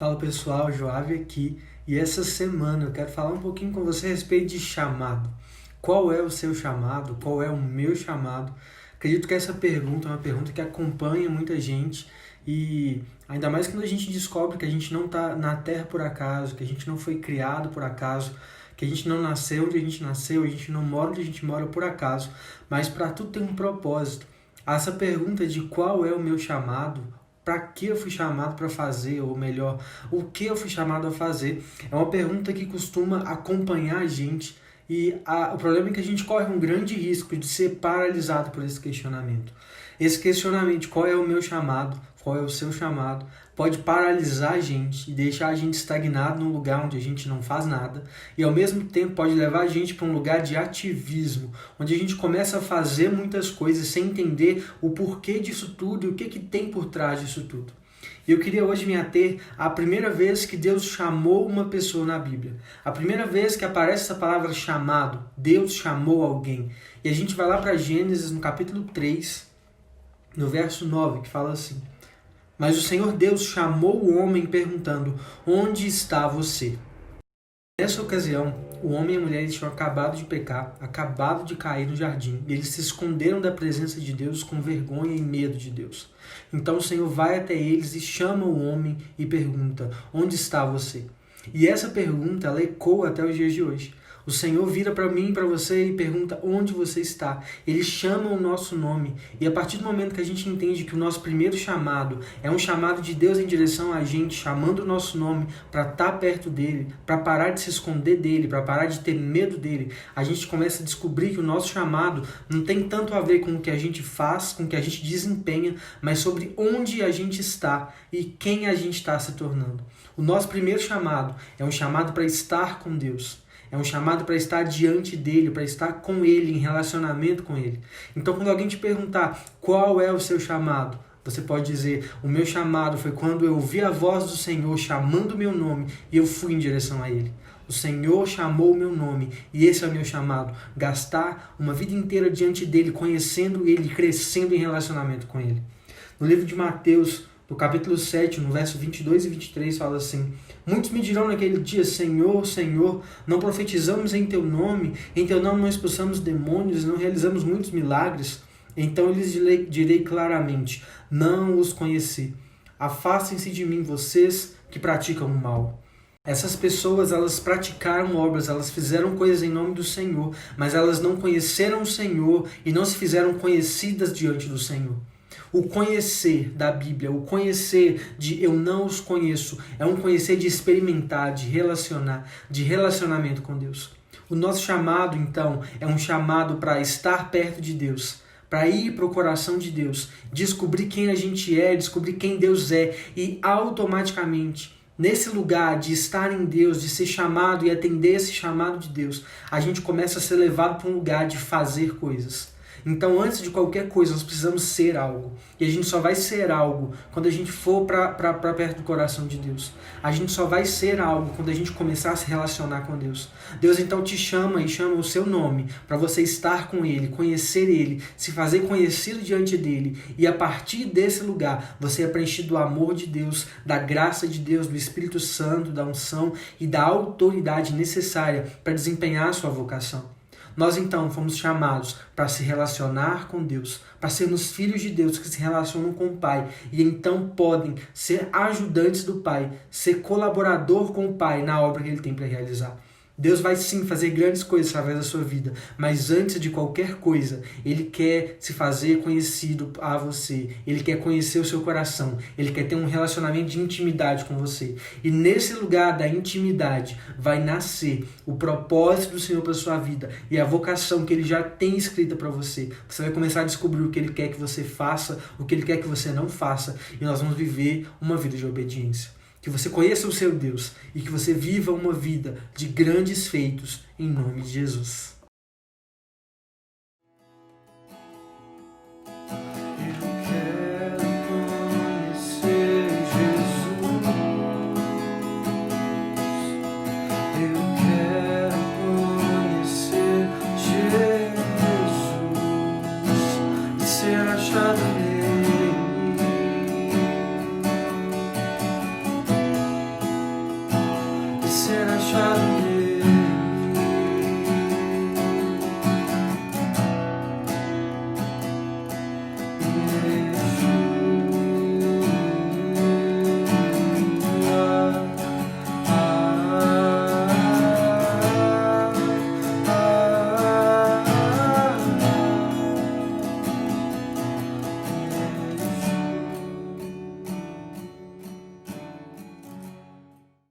Fala pessoal, Joave aqui e essa semana eu quero falar um pouquinho com você a respeito de chamado. Qual é o seu chamado? Qual é o meu chamado? Acredito que essa pergunta é uma pergunta que acompanha muita gente e ainda mais quando a gente descobre que a gente não está na Terra por acaso, que a gente não foi criado por acaso, que a gente não nasceu onde a gente nasceu, a gente não mora onde a gente mora por acaso, mas para tudo tem um propósito. Essa pergunta de qual é o meu chamado, para que eu fui chamado para fazer, ou melhor, o que eu fui chamado a fazer, é uma pergunta que costuma acompanhar a gente e o problema é que a gente corre um grande risco de ser paralisado por esse questionamento. Esse questionamento de qual é o meu chamado, qual é o seu chamado, pode paralisar a gente e deixar a gente estagnado num lugar onde a gente não faz nada e ao mesmo tempo pode levar a gente para um lugar de ativismo, onde a gente começa a fazer muitas coisas sem entender o porquê disso tudo e o que tem por trás disso tudo. E eu queria hoje me ater à primeira vez que Deus chamou uma pessoa na Bíblia. A primeira vez que aparece essa palavra chamado, Deus chamou alguém. E a gente vai lá para Gênesis no capítulo 3, no verso 9, que fala assim: Mas o Senhor Deus chamou o homem perguntando: Onde está você? Nessa ocasião, o homem e a mulher tinham acabado de pecar, acabado de cair no jardim, e eles se esconderam da presença de Deus com vergonha e medo de Deus. Então o Senhor vai até eles e chama o homem e pergunta: Onde está você? E essa pergunta ela ecoa até os dias de hoje. O Senhor vira para mim e para você e pergunta onde você está. Ele chama o nosso nome. E a partir do momento que a gente entende que o nosso primeiro chamado é um chamado de Deus em direção a gente, chamando o nosso nome para estar perto dele, para parar de se esconder dele, para parar de ter medo dele, a gente começa a descobrir que o nosso chamado não tem tanto a ver com o que a gente faz, com o que a gente desempenha, mas sobre onde a gente está e quem a gente está se tornando. O nosso primeiro chamado é um chamado para estar com Deus. É um chamado para estar diante dele, para estar com ele, em relacionamento com ele. Então, quando alguém te perguntar qual é o seu chamado, você pode dizer: o meu chamado foi quando eu ouvi a voz do Senhor chamando o meu nome e eu fui em direção a ele. O Senhor chamou o meu nome e esse é o meu chamado. Gastar uma vida inteira diante dele, conhecendo ele, crescendo em relacionamento com ele. No livro de Mateus, no capítulo 7, no verso 22 e 23, fala assim: Muitos me dirão naquele dia: Senhor, Senhor, não profetizamos em teu nome não expulsamos demônios, não realizamos muitos milagres? Então eu lhes direi claramente: não os conheci. Afastem-se de mim, vocês que praticam o mal. Essas pessoas, elas praticaram obras, elas fizeram coisas em nome do Senhor, mas elas não conheceram o Senhor e não se fizeram conhecidas diante do Senhor. O conhecer da Bíblia, o conhecer de eu não os conheço, é um conhecer de experimentar, de relacionar, de relacionamento com Deus. O nosso chamado, então, é um chamado para estar perto de Deus, para ir para o coração de Deus, descobrir quem a gente é, descobrir quem Deus é e automaticamente, nesse lugar de estar em Deus, de ser chamado e atender esse chamado de Deus, a gente começa a ser levado para um lugar de fazer coisas. Então, antes de qualquer coisa, nós precisamos ser algo. E a gente só vai ser algo quando a gente for para perto do coração de Deus. A gente só vai ser algo quando a gente começar a se relacionar com Deus. Deus então te chama e chama o seu nome para você estar com Ele, conhecer Ele, se fazer conhecido diante dEle. E a partir desse lugar, você é preenchido do amor de Deus, da graça de Deus, do Espírito Santo, da unção e da autoridade necessária para desempenhar a sua vocação. Nós então fomos chamados para se relacionar com Deus, para sermos filhos de Deus que se relacionam com o Pai e então podem ser ajudantes do Pai, ser colaborador com o Pai na obra que Ele tem para realizar. Deus vai sim fazer grandes coisas através da sua vida, mas antes de qualquer coisa, Ele quer se fazer conhecido a você, Ele quer conhecer o seu coração, Ele quer ter um relacionamento de intimidade com você. E nesse lugar da intimidade vai nascer o propósito do Senhor para a sua vida e a vocação que Ele já tem escrita para você. Você vai começar a descobrir o que Ele quer que você faça, o que Ele quer que você não faça, e nós vamos viver uma vida de obediência. Que você conheça o seu Deus e que você viva uma vida de grandes feitos em nome de Jesus. fechado